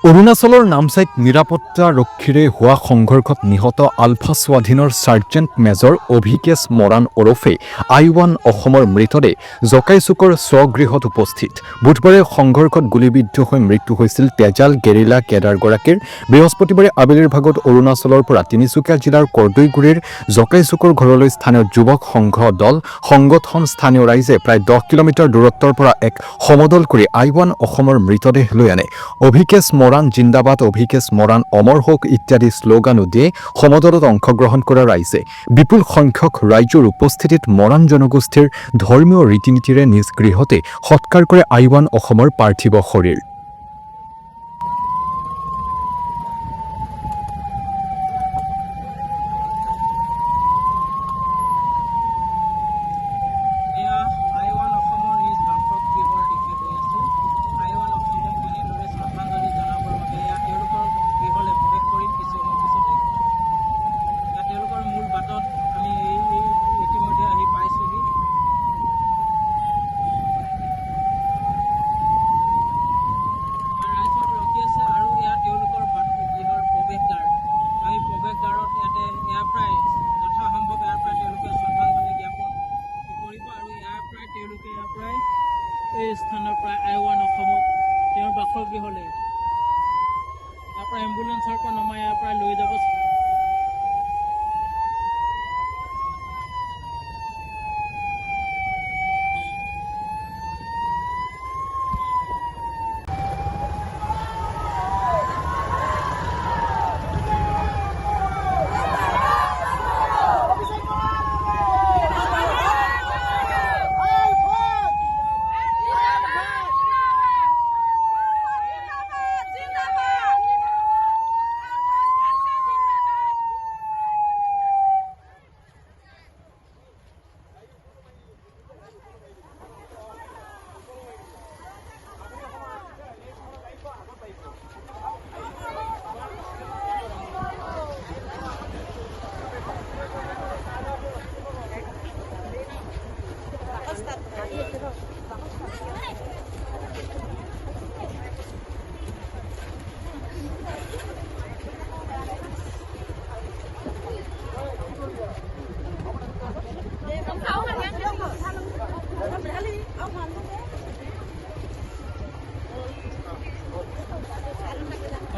অৰুণাচলৰ নামচাইত নিৰাপত্তা ৰক্ষীৰে হোৱা সংঘৰ্ষত নিহত আলফা স্বাধীনৰ ছাৰ্জেণ্ট মেজৰ অভিকেশ মৰাণ ওৰফে আই-1 অসমৰ মৃতদেহ জকাইচুকৰ স্বগৃহত উপস্থিত। বুধবাৰে সংঘৰ্ষত গুলীবিদ্ধ হৈ মৃত্যু হৈছিল তেজাল গেৰিলা কেডাৰগৰাকীৰ। বৃহস্পতিবাৰে আবেলিৰ ভাগত অৰুণাচলৰ পৰা তিনিচুকীয়া জিলাৰ কৰ্দৈগুৰিৰ জকাইচুকৰ ঘৰলৈ স্থানীয় যুৱক সংঘ দল সংগঠন স্থানীয় ৰাইজে প্ৰায় 10 কিলোমিটাৰ দূৰত্বৰ পৰা এক সমদল কৰি আই-1 অসমৰ মৃতদেহ লৈ আনে। অভিকেশ মৰাণ জিন্দাবাদ, অভিকেশ মৰাণ অমৰ হওক ইত্যাদি শ্লোগানো দিয়ে সমদলত অংশগ্ৰহণ কৰা ৰাইজে। বিপুল সংখ্যক ৰাইজৰ উপস্থিতিত মৰাণ জনগোষ্ঠীৰ ধৰ্মীয় ৰীতি নীতিৰে নিজ গৃহতে সৎকাৰ কৰে আই-1 অসমৰ পাৰ্থিৱ শৰীৰ। এই স্থানৰ পৰা আই-1 অসমক তেওঁৰ বাসগৃহলৈ ইয়াৰ পৰা এম্বুলেন্সৰ পৰা নমাই ইয়াৰ পৰা লৈ যাব।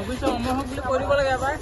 অৱশ্যে অমৰ হওক বুলি কৰিব লাগে এবাৰ।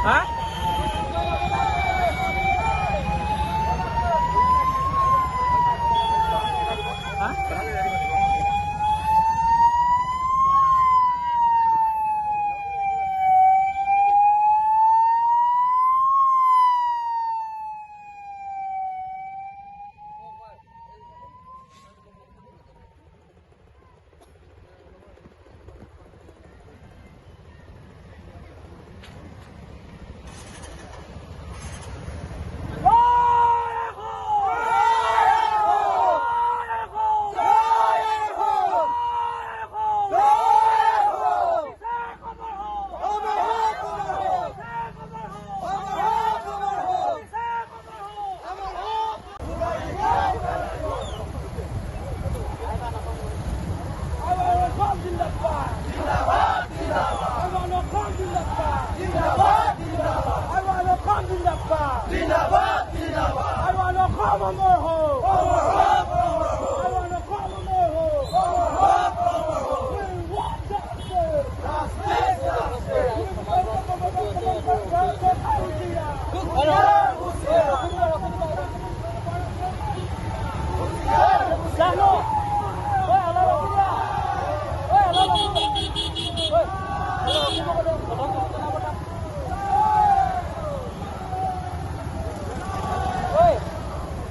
হা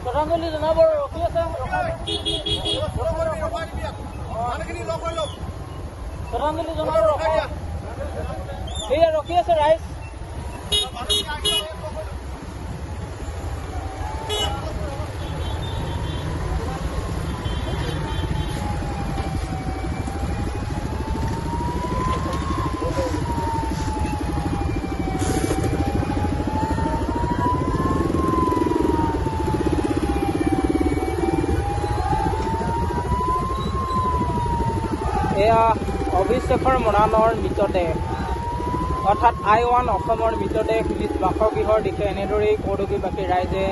শ্ৰদ্ধাঞ্জলি জনাব ৰখি আছে। শ্ৰদ্ধাঞ্জলি জনাব এয়া ৰখি আছে ৰাইজ। এয়া অভিষেকৰ মৰাণৰ মৃতদেহ অৰ্থাৎ I1 অসমৰ মৃতদেহ নিজ বাসগৃহৰ দিশে এনেদৰেই কৌতুকীবাসী ৰাইজে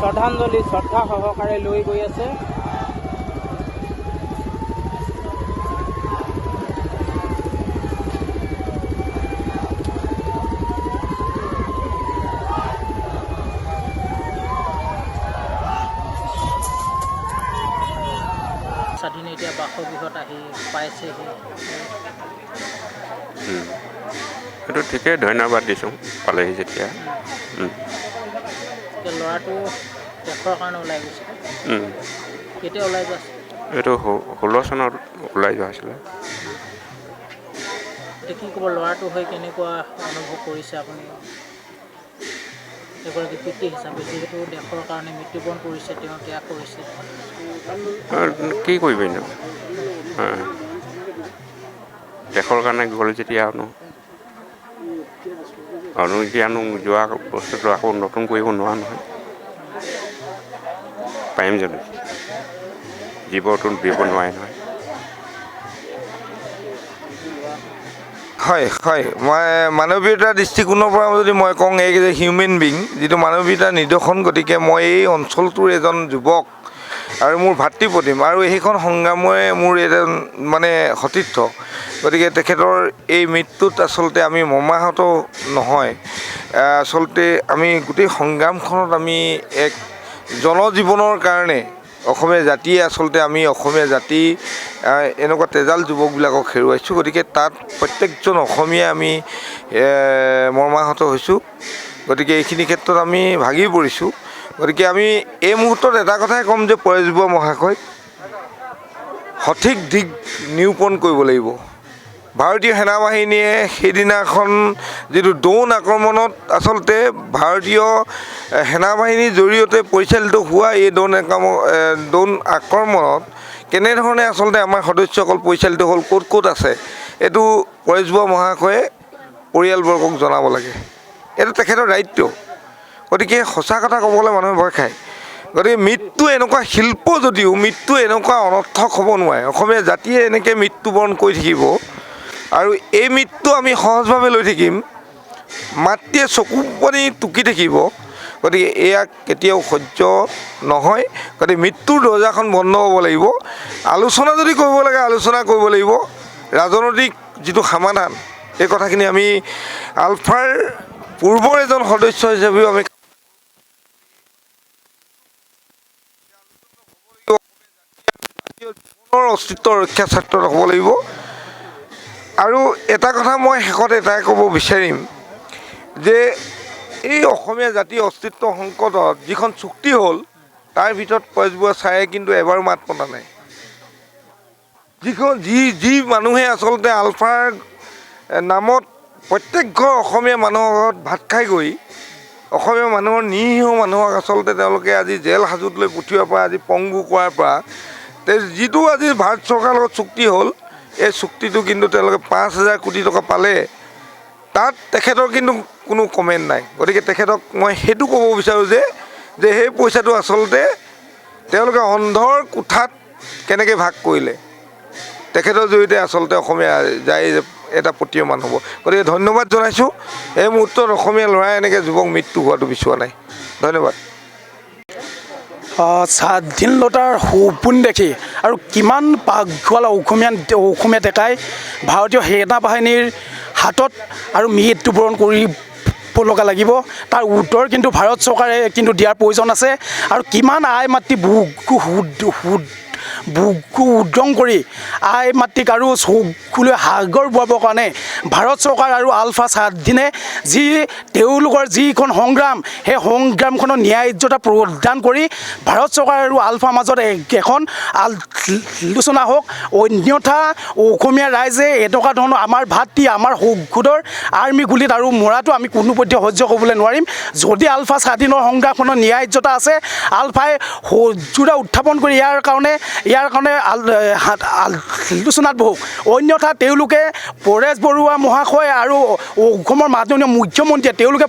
শ্ৰদ্ধা সহকাৰে লৈ গৈ আছে। স্বাধীনে এতিয়া বাসগৃহত আহি পাইছেহি। সেইটো ঠিকেই, ধন্যবাদ দিছোঁ পালেহি যেতিয়া। এতিয়া ল'ৰাটো দেশৰ কাৰণে ওলাই গৈছে। কেতিয়া ওলাই যোৱা আছিল? এইটো 16 চনত ওলাই যোৱা আছিলে। এতিয়া কি ক'ব, ল'ৰাটো হৈ কেনেকুৱা অনুভৱ কৰিছে আপুনি এগৰাকী পিতৃ হিচাপে, যিহেতু দেশৰ কাৰণে মৃত্যুবৰণ কৰিছে, তেওঁ ত্যাগ কৰিছে? কি কৰিবি নো, দেশৰ কাৰণে গ'ল যেতিয়া এতিয়ানো যোৱা বস্তুটো আকৌ নতুন কৰিব নোৱাৰা নহয়। পাৰিম জানো, জীৱটো দিব নোৱাৰে নহয়। হয় হয়, মই মানৱীয়তাৰ দৃষ্টিকোণৰ পৰা যদি মই কওঁ, এই যে হিউমেন বিং যিটো মানৱীয়তাৰ নিদৰ্শন, গতিকে মই এই অঞ্চলটোৰ এজন যুৱক আৰু মোৰ ভাতৃপ্ৰতিম আৰু সেইখন সংগ্ৰামৰে মোৰ এজন মানে সতীৰ্থ। গতিকে তেখেতৰ এই মৃত্যুত আচলতে আমি মৰ্মাহত নহয়, আচলতে আমি গোটেই সংগ্ৰামখনত আমি এক জনজীৱনৰ কাৰণে অসমীয়া জাতিয়ে আচলতে আমি অসমীয়া জাতি এনেকুৱা তেজাল যুৱকবিলাকক হেৰুৱাইছোঁ। গতিকে তাত প্ৰত্যেকজন অসমীয়া আমি মৰ্মাহত হৈছোঁ। গতিকে এইখিনি ক্ষেত্ৰত আমি ভাগি পৰিছোঁ। গতিকে আমি এই মুহূৰ্তত এটা কথাই ক'ম যে পৰেশযুৱ মহাশয় সঠিক দিশ নিৰূপণ কৰিব লাগিব। ভাৰতীয় সেনাবাহিনীয়ে সেইদিনাখন যিটো ড্ৰোন আক্ৰমণত আচলতে ভাৰতীয় সেনাবাহিনীৰ জৰিয়তে পৰিচালিত হোৱা এই ড্ৰোন আক্ৰমণত কেনেধৰণে আচলতে আমাৰ সদস্যসকল পৰিচালিত হ'ল, ক'ত ক'ত আছে, এইটো পৰেশযুৱ মহাশয়ে পৰিয়ালবৰ্গক জনাব লাগে। এইটো তেখেতৰ দায়িত্ব। গতিকে সঁচা কথা ক'বলৈ মানুহে ভয় খায়। গতিকে মৃত্যু এনেকুৱা শিল্প যদিও মৃত্যু এনেকুৱা অনৰ্থক হ'ব নোৱাৰে। অসমীয়া জাতিয়ে এনেকৈ মৃত্যুবৰণ কৰি থাকিব আৰু এই মৃত্যু আমি সহজভাৱে লৈ থাকিম, মাতৃয়ে চকু পানী টুকি থাকিব। গতিকে এয়া কেতিয়াও সহ্য নহয়। গতিকে মৃত্যুৰ দৰ্জাখন বন্ধ হ'ব লাগিব। আলোচনা যদি কৰিব লাগে আলোচনা কৰিব লাগিব। ৰাজনৈতিক যিটো সমাধান, এই কথাখিনি আমি আলফাৰ পূৰ্বৰ এজন সদস্য হিচাপেও আমি জীৱনৰ অস্তিত্ব ৰক্ষা ক্ষেত্ৰত হ'ব লাগিব। আৰু এটা কথা মই শেষত এটাই ক'ব বিচাৰিম যে এই অসমীয়া জাতিৰ অস্তিত্ব সংকটত যিখন চুক্তি হ'ল, তাৰ ভিতৰত পৰেশযুৱ ছাৰে কিন্তু এবাৰো মাত মতা নাই। যি মানুহে আচলতে আলফাৰ নামত প্ৰত্যেক ঘৰ অসমীয়া মানুহৰ ঘৰত ভাত খাই গৈ অসমীয়া মানুহৰ নিৰীহ মানুহক আচলতে তেওঁলোকে আজি জেল হাজোত লৈ পঠিওৱাৰ পৰা, আজি পংগু কৰাৰ পৰা, যিটো আজি ভাৰত চৰকাৰৰ লগত চুক্তি হ'ল, এই চুক্তিটো কিন্তু তেওঁলোকে 5,000 কোটি টকা পালে। তাত তেখেতৰ কিন্তু কোনো কমেণ্ট নাই। গতিকে তেখেতক মই সেইটো ক'ব বিচাৰোঁ যে সেই পইচাটো আচলতে তেওঁলোকে অন্ধৰ কোঠাত কেনেকৈ ভাগ কৰিলে, তেখেতৰ জৰিয়তে আচলতে অসমীয়া যায় এটা প্ৰতীয়মান হ'ব। গতিকে ধন্যবাদ জনাইছোঁ। এই মুহূৰ্তত অসমীয়া ল'ৰাই এনেকৈ যুৱক মৃত্যু হোৱাটো বিচৰা নাই। ধন্যবাদ। স্বাধীনতাৰ সপোন দেখি আৰু কিমান পাকঘোৱালা অসমীয়া ডেকাই ভাৰতীয় সেনাবাহিনীৰ হাতত আৰু মৃত্যুবৰণ কৰিব লগা লাগিব, তাৰ উত্তৰ কিন্তু ভাৰত চৰকাৰে কিন্তু দিয়াৰ প্ৰয়োজন আছে। আৰু কিমান আই মাতৃ বুকু উদ্যম কৰি আই মাতৃক আৰু চকুলৈ সাগৰ বোৱাবৰ কাৰণে ভাৰত চৰকাৰ আৰু আলফা স্বাধীনে যি তেওঁলোকৰ যিখন সংগ্ৰাম, সেই সংগ্ৰামখনৰ ন্যায্যতা প্ৰদান কৰি ভাৰত চৰকাৰ আৰু আলফাৰ মাজত এখন আলোচনা হওক। অন্যথা অসমীয়া ৰাইজে এনেকুৱা ধৰণৰ আমাৰ ভাতৃ, আমাৰ সুখৰ আৰ্মি গুলিত আৰু মৰাটো আমি কোনোপধ্যে সহ্য কৰিবলৈ নোৱাৰিম। যদি আলফা স্বাধীনৰ সংগ্ৰামখনৰ ন্যায্যতা আছে, আলফাই সজোৰা উত্থাপন কৰি ইয়াৰ কাৰণে ইয়াৰ কাৰণে আলোচনাত বহক। অন্যথা তেওঁলোকে পৰেশ বৰুৱা মহাশয় আৰু অসমৰ মাননীয় মুখ্যমন্ত্ৰীয়ে তেওঁলোকে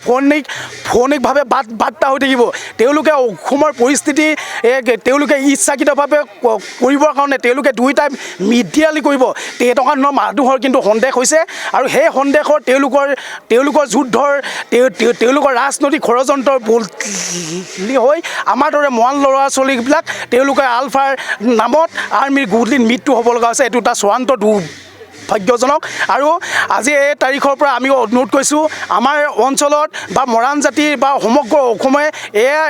ফৌনিকভাৱে বাৰ্তা হৈ থাকিব। তেওঁলোকে অসমৰ পৰিস্থিতি তেওঁলোকে ইচ্ছাকৃতভাৱে কৰিবৰ কাৰণে তেওঁলোকে দুয়োটাই মিডিয়ালি কৰিব। তেনেকুৱা ধৰণৰ মানুহৰ কিন্তু সন্দেহ হৈছে আৰু সেই সন্দেহৰ তেওঁলোকৰ যুদ্ধৰ তেওঁলোকৰ ৰাজনৈতিক ষড়যন্ত্ৰৰ বলি হৈ আমাৰ দৰে মহান ল'ৰা ছোৱালীবিলাক তেওঁলোকে আলফাৰ নামত আৰ্মীৰ গুলীত মৃত্যু হ'ব লগা হৈছে। এইটো এটা চূড়ান্ত দুৰ্ভাগ্যজনক। আৰু আজি এই তাৰিখৰ পৰা আমি অনুৰোধ কৰিছোঁ আমাৰ অঞ্চলত বা মৰাণ জাতি বা সমগ্ৰ অসমে এয়া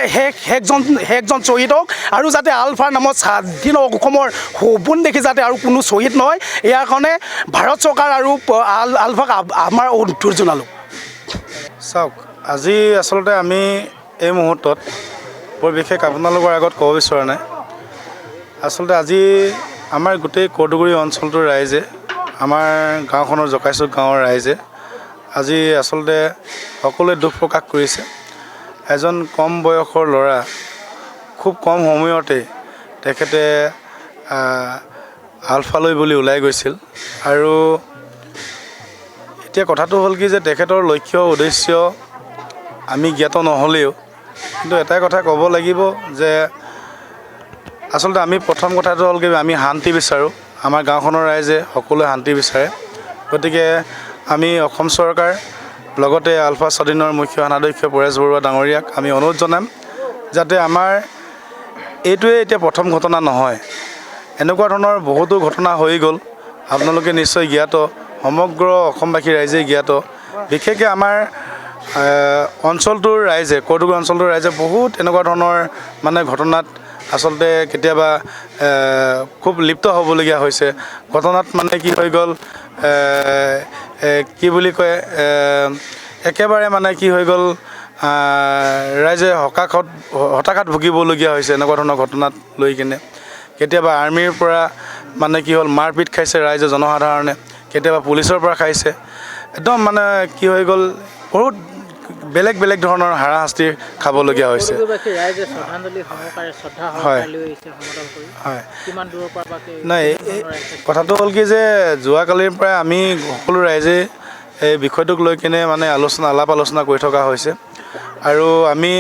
শেষজন শ্বহীদ হওক আৰু যাতে আলফাৰ নামত স্বাধীন অসমৰ সপোন দেখি যাতে আৰু কোনো শ্বহীদ নহয়, ইয়াৰ কাৰণে ভাৰত চৰকাৰ আৰু আলফাক আমাৰ অনুৰোধ জনালোঁ। চাওক, আজি আচলতে আমি এই মুহূৰ্তত বৰ বিশেষ আপোনালোকৰ আগত ক'ব বিচৰা নাই। আচলতে আজি আমাৰ গোটেই কৰ্দগুৰি অঞ্চলটোৰ ৰাইজে, আমাৰ গাঁওখনৰ জকাইচুক গাঁৱৰ ৰাইজে আজি আচলতে সকলোৱে দুখ প্ৰকাশ কৰিছে। এজন কম বয়সৰ ল'ৰা খুব কম সময়তে তেখেতে আলফালৈ বুলি ওলাই গৈছিল। আৰু এতিয়া কথাটো হ'ল কি যে তেখেতৰ লক্ষ্য উদ্দেশ্য আমি জ্ঞাত নহ'লেও কিন্তু এটাই কথা ক'ব লাগিব যে আচলতে আমি প্ৰথম কথাটো হ'ল কি আমি শান্তি বিচাৰোঁ। আমাৰ গাঁওখনৰ ৰাইজে সকলোৱে শান্তি বিচাৰে। গতিকে আমি অসম চৰকাৰ লগতে আলফা স্বাধীনৰ মুখ্য সেনাধ্যক্ষ পৰেশ বৰুৱা ডাঙৰীয়াক আমি অনুৰোধ জনাম যাতে আমাৰ এইটোৱে এতিয়া প্ৰথম ঘটনা নহয়। এনেকুৱা ধৰণৰ বহুতো ঘটনা হৈ গ'ল, আপোনালোকে নিশ্চয় জ্ঞাত, সমগ্ৰ অসমবাসী ৰাইজে জ্ঞাত। বিশেষকৈ আমাৰ অঞ্চলটোৰ ৰাইজে, কৰ্দগুৰি অঞ্চলটোৰ ৰাইজে বহুত এনেকুৱা ধৰণৰ মানে ঘটনাত আচলতে কেতিয়াবা খুব লিপ্ত হ'বলগীয়া হৈছে। ঘটনাত মানে কি হৈ গ'ল, কি বুলি কয়, একেবাৰে মানে কি হৈ গ'ল, ৰাইজে হতাশাত ভুগিবলগীয়া হৈছে এনেকুৱা ধৰণৰ ঘটনাত লৈ কিনে। কেতিয়াবা আৰ্মীৰ পৰা মানে কি হ'ল মাৰপিট খাইছে ৰাইজে, জনসাধাৰণে কেতিয়াবা পুলিচৰ পৰা খাইছে। একদম মানে কি হৈ গ'ল, বহুত বেলেগ বেলেগ ধৰণৰ হাৰাশাস্তি খাবলগীয়া হৈছে। নাই, কথাটো হ'ল কি যে যোৱাকালিৰ পৰাই আমি সকলো ৰাইজে এই বিষয়টোক লৈ কিনে মানে আলাপ আলোচনা কৰি থকা হৈছে। আৰু আমি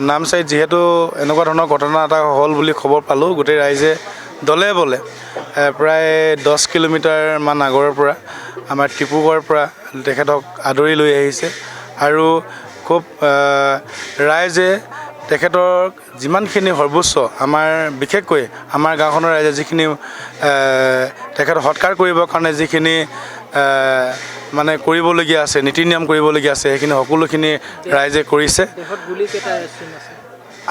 নামচাইত যিহেতু এনেকুৱা ধৰণৰ ঘটনা এটা হ'ল বুলি খবৰ পালোঁ, গোটেই ৰাইজে দলে বলে প্ৰায় 10 কিলোমিটাৰমান আগৰৰ পৰা আমাৰ টিপুগড়ৰ পৰা তেখেতক আদৰি লৈ আহিছে। আৰু খুব ৰাইজে তেখেতৰ যিমানখিনি সৰ্বোচ্চ আমাৰ বিশেষকৈ আমাৰ গাঁওখনৰ ৰাইজে যিখিনি তেখেতক সৎকাৰ কৰিবৰ কাৰণে যিখিনি মানে কৰিবলগীয়া আছে, নীতি নিয়ম কৰিবলগীয়া আছে, সেইখিনি সকলোখিনি ৰাইজে কৰিছে।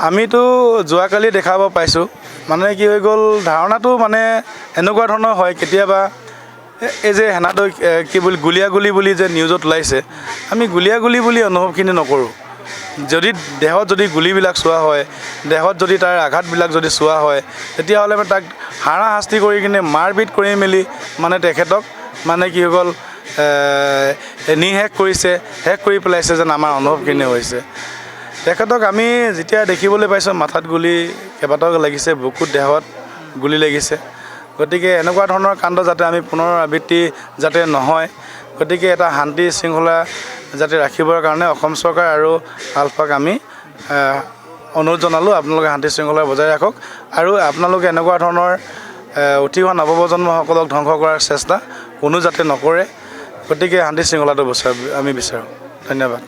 আমিতো যোৱাকালি দেখাব পাইছোঁ। মানে কি হৈ গ'ল, ধাৰণাটো মানে এনেকুৱা ধৰণৰ হয় কেতিয়াবা এই যে সেনাধ্যক্ষ কি বুলি গুলীয়াগুলি বুলি যে নিউজত ওলাইছে, আমি গুলীয়াগুলি বুলি অনুভৱখিনি নকৰোঁ। যদি দেহত যদি গুলিবিলাক চোৱা হয়, দেহত যদি তাৰ আঘাতবিলাক যদি চোৱা হয়, তেতিয়াহ'লে তাক হাৰাশাস্তি কৰি কিনে মাৰপিট কৰি মেলি মানে তেখেতক মানে কি হৈ গ'ল, নিঃশেষ কৰিছে, শেষ কৰি পেলাইছে যেন আমাৰ অনুভৱখিনি হৈছে। তেখেতক আমি যেতিয়া দেখিবলৈ পাইছোঁ মাথাত গুলি কেইবাটাও লাগিছে, বুকুত দেহত গুলি লাগিছে। গতিকে এনেকুৱা ধৰণৰ কাণ্ড যাতে আমি পুনৰ আবৃত্তি যাতে নহয়, গতিকে এটা শান্তি শৃংখলা যাতে ৰাখিবৰ কাৰণে অসম চৰকাৰ আৰু আলফাক আমি অনুৰোধ জনালোঁ, আপোনালোকে শান্তি শৃংখলা বজাই ৰাখক। আৰু আপোনালোকে এনেকুৱা ধৰণৰ উঠি অহা নৱপ্ৰজন্মসকলক ধ্বংস কৰাৰ চেষ্টা কোনো যাতে নকৰে। গতিকে শান্তি শৃংখলাটো আমি বিচাৰোঁ। ধন্যবাদ।